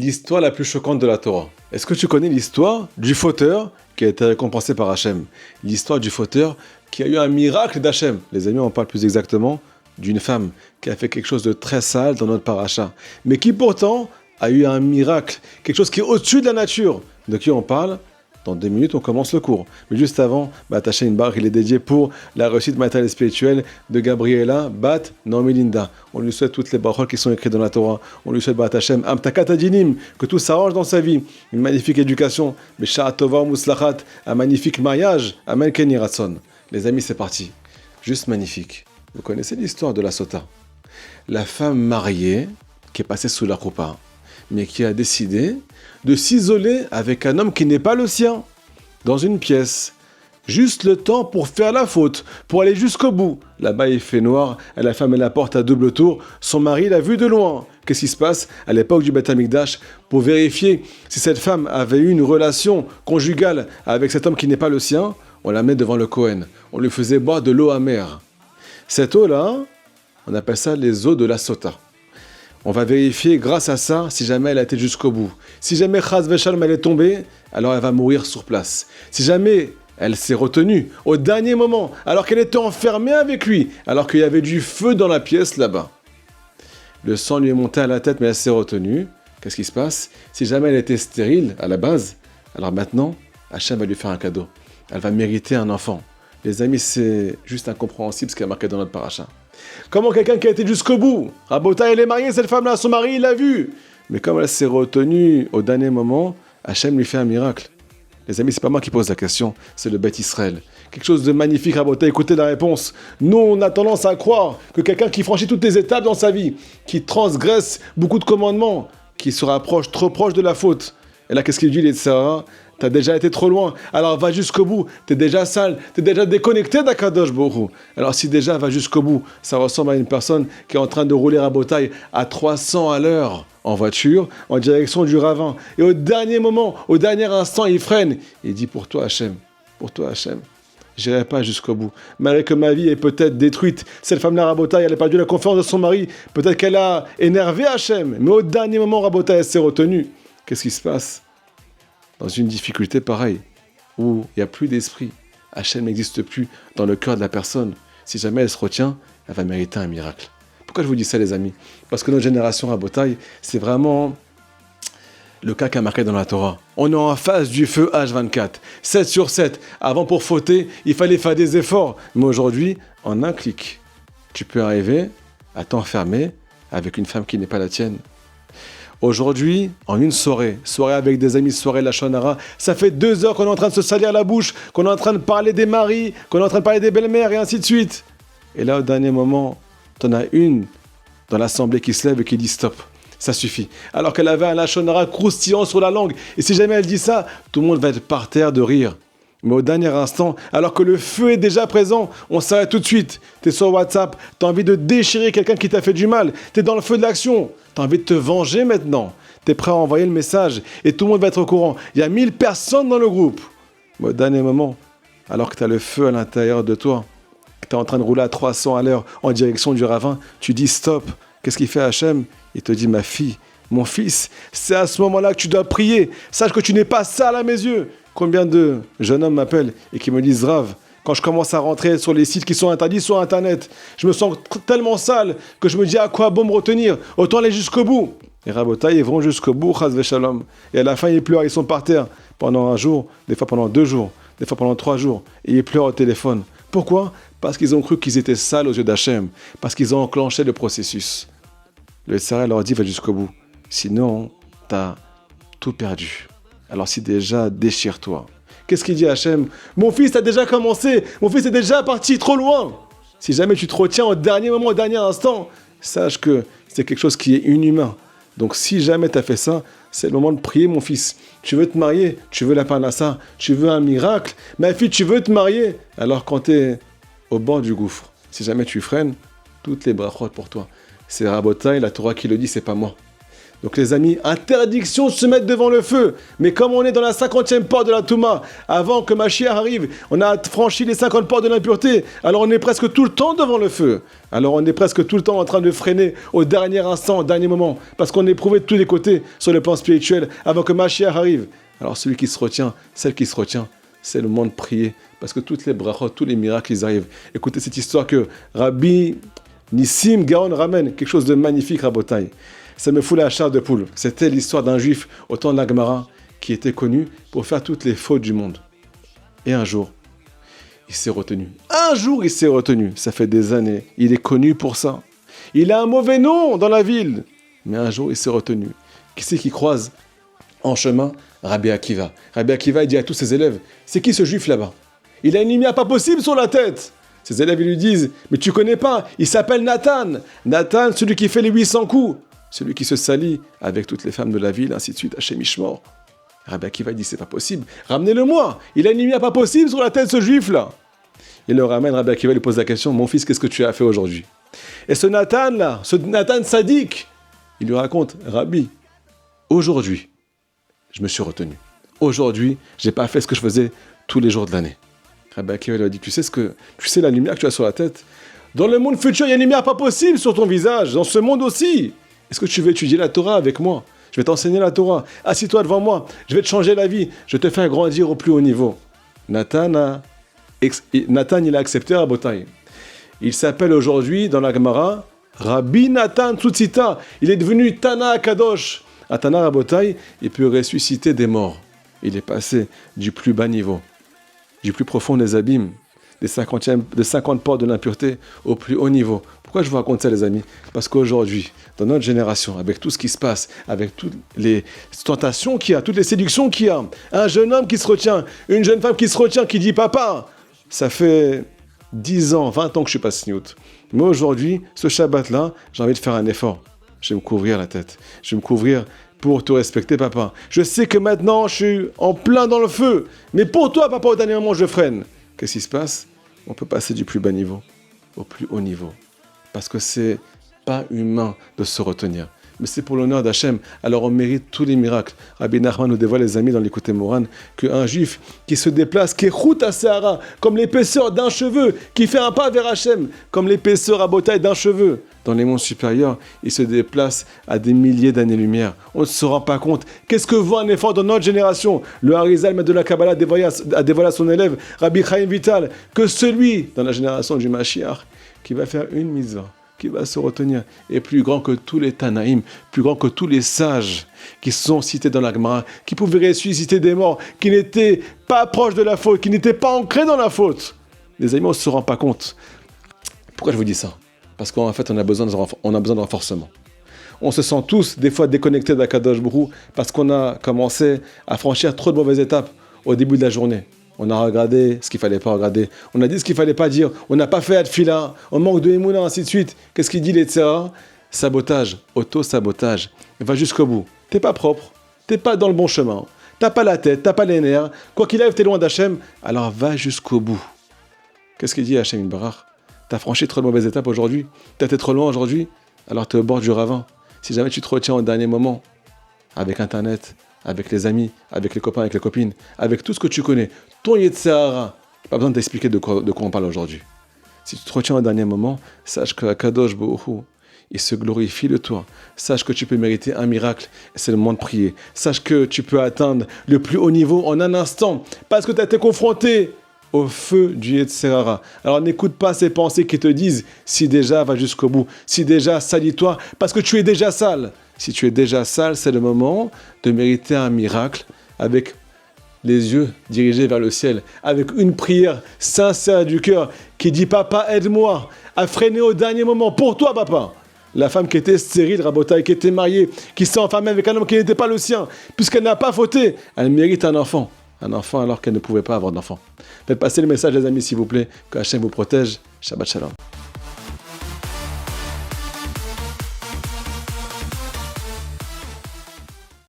l'histoire la plus choquante de la Torah. Est-ce que tu connais l'histoire du fauteur qui a été récompensé par Hachem? L'histoire du fauteur qui a eu un miracle d'Hachem. Les amis, on parle plus exactement d'une femme qui a fait quelque chose de très sale dans notre paracha, mais qui pourtant a eu un miracle, quelque chose qui est au-dessus de la nature. De qui on parle? Dans 2 minutes, on commence le cours. Mais juste avant, Taché une barre, il est dédié pour la réussite matérielle et spirituelle de Gabriela Bat Naomi-Linda. On lui souhaite toutes les paroles qui sont écrites dans la Torah. On lui souhaite Batachem Amtakat Adinim, que tout s'arrange dans sa vie. Une magnifique éducation. Besha Tova Muslachat, un magnifique mariage. Amen Ken Yiratson. Les amis, c'est parti. Juste magnifique. Vous connaissez l'histoire de la Sota. La femme mariée qui est passée sous la roupa, mais qui a décidé de s'isoler avec un homme qui n'est pas le sien, dans une pièce. Juste le temps pour faire la faute, pour aller jusqu'au bout. Là-bas, il fait noir, la femme elle la porte à double tour, son mari l'a vue de loin. Qu'est-ce qui se passe à l'époque du Beth Amikdash pour vérifier si cette femme avait eu une relation conjugale avec cet homme qui n'est pas le sien? On la met devant le Kohen. On lui faisait boire de l'eau amère. Cette eau-là, on appelle ça les eaux de la Sota. On va vérifier grâce à ça si jamais elle a été jusqu'au bout. Si jamais Chaz Veshalom elle est tombée, alors elle va mourir sur place. Si jamais elle s'est retenue au dernier moment, alors qu'elle était enfermée avec lui, alors qu'il y avait du feu dans la pièce là-bas. Le sang lui est monté à la tête mais elle s'est retenue. Qu'est-ce qui se passe? Si jamais elle était stérile à la base, alors maintenant, Hachem va lui faire un cadeau. Elle va mériter un enfant. Les amis, c'est juste incompréhensible ce qui est marqué dans notre paracha. Comment quelqu'un qui a été jusqu'au bout, Rabota, elle est mariée, cette femme-là, son mari, il l'a vue. Mais comme elle s'est retenue au dernier moment, Hachem lui fait un miracle. Les amis, c'est pas moi qui pose la question, c'est le Beth Israël. Quelque chose de magnifique, Rabota, écoutez la réponse. Nous, on a tendance à croire que quelqu'un qui franchit toutes les étapes dans sa vie, qui transgresse beaucoup de commandements, qui se rapproche trop proche de la faute. Et là, qu'est-ce qu'il dit, les Tzara? T'as déjà été trop loin, alors va jusqu'au bout. T'es déjà sale, t'es déjà déconnecté d'Akadosh Baruch Hu. Alors si déjà va jusqu'au bout, ça ressemble à une personne qui est en train de rouler à Rabotaï à 300 à l'heure en voiture, en direction du ravin. Et au dernier moment, au dernier instant, il freine. Il dit pour toi Hachem, j'irai pas jusqu'au bout. Malgré que ma vie est peut-être détruite, cette femme-là, Rabotaï, elle a perdu la confiance de son mari. Peut-être qu'elle a énervé Hachem. Mais au dernier moment, Rabotaï, elle s'est retenue. Qu'est-ce qui se passe? Dans une difficulté pareille, où il n'y a plus d'esprit, Hachem n'existe plus dans le cœur de la personne. Si jamais elle se retient, elle va mériter un miracle. Pourquoi je vous dis ça, les amis? Parce que notre génération à Botaï, c'est vraiment le cas qui a marqué dans la Torah. On est en face du feu H24, 7 sur 7. Avant, pour fauter, il fallait faire des efforts. Mais aujourd'hui, en un clic, tu peux arriver à t'enfermer avec une femme qui n'est pas la tienne. Aujourd'hui, en une soirée avec des amis, soirée Lachon Hara, ça fait 2 heures qu'on est en train de se salir la bouche, qu'on est en train de parler des maris, qu'on est en train de parler des belles-mères et ainsi de suite. Et là, au dernier moment, t'en as une dans l'assemblée qui se lève et qui dit stop. Ça suffit. Alors qu'elle avait un Lachon Hara croustillant sur la langue. Et si jamais elle dit ça, tout le monde va être par terre de rire. Mais au dernier instant, alors que le feu est déjà présent, on s'arrête tout de suite. T'es sur WhatsApp, t'as envie de déchirer quelqu'un qui t'a fait du mal. T'es dans le feu de l'action. T'as envie de te venger maintenant. T'es prêt à envoyer le message et tout le monde va être au courant. Il y a 1000 personnes dans le groupe. Mais au dernier moment, alors que t'as le feu à l'intérieur de toi, que t'es en train de rouler à 300 à l'heure en direction du ravin, tu dis stop. Qu'est-ce qu'il fait Hachem? Il te dit ma fille, mon fils, c'est à ce moment-là que tu dois prier. Sache que tu n'es pas sale à mes yeux. Combien de jeunes hommes m'appellent et qui me disent Rav, quand je commence à rentrer sur les sites qui sont interdits sur Internet, je me sens tellement sale que je me dis à quoi bon me retenir, autant aller jusqu'au bout. Et Rabotaï, ils vont jusqu'au bout, Chaz Veshalom. Et à la fin, ils pleurent, ils sont par terre pendant 1 jour, des fois pendant 2 jours, des fois pendant 3 jours. Et ils pleurent au téléphone. Pourquoi? Parce qu'ils ont cru qu'ils étaient sales aux yeux d'Hachem, parce qu'ils ont enclenché le processus. Le Tzara leur dit va jusqu'au bout. Sinon, t'as tout perdu. Alors si déjà, déchire-toi. Qu'est-ce qu'il dit Hachem? Mon fils a déjà commencé, mon fils est déjà parti trop loin. Si jamais tu te retiens au dernier moment, au dernier instant, sache que c'est quelque chose qui est inhumain. Donc si jamais tu as fait ça, c'est le moment de prier mon fils. Tu veux te marier, tu veux la parnassa, tu veux un miracle. Ma fille, tu veux te marier. Alors quand tu es au bord du gouffre, si jamais tu freines, toutes les brachot pour toi. C'est Rabotaï, la Torah qui le dit, c'est pas moi. Donc les amis, interdiction de se mettre devant le feu. Mais comme on est dans la 50e porte de la Touma, avant que Mashiach arrive, on a franchi les 50 portes de l'impureté, alors on est presque tout le temps devant le feu. Alors on est presque tout le temps en train de freiner au dernier instant, au dernier moment, parce qu'on est éprouvé de tous les côtés sur le plan spirituel avant que Mashiach arrive. Alors celui qui se retient, celle qui se retient, c'est le moment de prier, parce que toutes les brachot, tous les miracles, ils arrivent. Écoutez cette histoire que Rabbi Nissim Gaon ramène, quelque chose de magnifique, Rabotai. Ça me fout la chair de poule. C'était l'histoire d'un juif au temps de la Gemara qui était connu pour faire toutes les fautes du monde. Et un jour, il s'est retenu. Un jour, il s'est retenu. Ça fait des années. Il est connu pour ça. Il a un mauvais nom dans la ville. Mais un jour, il s'est retenu. Qui c'est qui croise en chemin? Rabbi Akiva. Rabbi Akiva, il dit à tous ses élèves, c'est qui ce juif là-bas? Il a une lumière pas possible sur la tête. Ses élèves, ils lui disent, mais tu connais pas, il s'appelle Nathan. Nathan, celui qui fait les 800 coups. Celui qui se salit avec toutes les femmes de la ville, ainsi de suite, Hachem Ishmor. Rabbi Akiva dit, c'est pas possible, ramenez-le-moi. Il a une lumière pas possible sur la tête, ce juif-là. Il le ramène, Rabbi Akiva lui pose la question, mon fils, qu'est-ce que tu as fait aujourd'hui? Et ce Nathan-là, ce Nathan sadique, il lui raconte, Rabbi, aujourd'hui, je me suis retenu. Aujourd'hui, j'ai pas fait ce que je faisais tous les jours de l'année. Rabbi Akiva lui a dit, tu sais la lumière que tu as sur la tête? Dans le monde futur, il y a une lumière pas possible sur ton visage, dans ce monde aussi. Est-ce que tu veux étudier la Torah avec moi? Je vais t'enseigner la Torah. Assis-toi devant moi. Je vais te changer la vie. Je vais te faire grandir au plus haut niveau. Nathan, il a accepté Rabotai. Il s'appelle aujourd'hui, dans la Gemara, Rabbi Nathan Tzutzita. Il est devenu Tana Kadosh. À Tana Rabotai, il peut ressusciter des morts. Il est passé du plus bas niveau, du plus profond des abîmes, des 50 portes de l'impureté au plus haut niveau. Pourquoi je vous raconte ça, les amis? Parce qu'aujourd'hui, dans notre génération, avec tout ce qui se passe, avec toutes les tentations qu'il y a, toutes les séductions qu'il y a, un jeune homme qui se retient, une jeune femme qui se retient, qui dit « Papa, ça fait 10 ans, 20 ans que je suis pas sniout. Mais aujourd'hui, ce Shabbat-là, j'ai envie de faire un effort. Je vais me couvrir la tête. Je vais me couvrir pour te respecter, papa. Je sais que maintenant, je suis en plein dans le feu. Mais pour toi, papa, au dernier moment, je freine. » Qu'est-ce qui se passe? On peut passer du plus bas niveau au plus haut niveau. Parce que c'est pas humain de se retenir. Mais c'est pour l'honneur d'Hachem. Alors on mérite tous les miracles. Rabbi Nachman nous dévoile, les amis, dans l'Écoute Moran, qu'un juif qui se déplace, qui est route à Sahara, comme l'épaisseur d'un cheveu, qui fait un pas vers Hachem, comme l'épaisseur à Botaï d'un cheveu, dans les mondes supérieurs, il se déplace à des milliers d'années-lumière. On ne se rend pas compte. Qu'est-ce que vaut un effort dans notre génération? Le Harizal, maître de la Kabbalah, a dévoilé à son élève, Rabbi Chaim Vital, que celui, dans la génération du Mashiach, qui va faire une mitzvah, qui va se retenir, est plus grand que tous les Tanaïm, plus grand que tous les sages qui sont cités dans la Gemara, qui pouvaient ressusciter des morts, qui n'étaient pas proches de la faute, qui n'étaient pas ancrés dans la faute. Les amis, on ne se rend pas compte. Pourquoi je vous dis ça? Parce qu'en fait, on a besoin de renforcement. On se sent tous, des fois, déconnectés d'Akadosh Borou parce qu'on a commencé à franchir trop de mauvaises étapes au début de la journée. On a regardé ce qu'il ne fallait pas regarder. On a dit ce qu'il ne fallait pas dire. On n'a pas fait Adfila. On manque de Emouna, ainsi de suite. Qu'est-ce qu'il dit, les Tzera? Sabotage, auto-sabotage. Va jusqu'au bout. T'es pas propre. T'es pas dans le bon chemin. T'as pas la tête, t'as pas les nerfs. Quoi qu'il arrive, t'es loin d'Hachem. Alors va jusqu'au bout. Qu'est-ce qu'il dit Hachem Barach? T'as franchi trop de mauvaises étapes aujourd'hui. T'as été trop loin aujourd'hui. Alors t'es au bord du ravin. Si jamais tu te retiens au dernier moment, avec Internet, avec les amis, avec les copains, avec les copines, avec tout ce que tu connais, ton Yetzirah, pas besoin de t'expliquer de quoi on parle aujourd'hui. Si tu te retiens au dernier moment, sache que Kadosh Baruch il se glorifie de toi. Sache que tu peux mériter un miracle, et c'est le moment de prier. Sache que tu peux atteindre le plus haut niveau en un instant, parce que tu as été confronté au feu du Yetzirah. Alors n'écoute pas ces pensées qui te disent, si déjà, va jusqu'au bout. Si déjà, salis-toi, parce que tu es déjà sale. Si tu es déjà sale, c'est le moment de mériter un miracle avec les yeux dirigés vers le ciel, avec une prière sincère du cœur qui dit « Papa, aide-moi à freiner au dernier moment pour toi, papa ». La femme qui était stérile, Rabotaï, qui était mariée, qui s'est enfermée avec un homme qui n'était pas le sien, puisqu'elle n'a pas fauté, elle mérite un enfant alors qu'elle ne pouvait pas avoir d'enfant. Faites passer le message, les amis, s'il vous plaît, que Hachem vous protège. Shabbat Shalom.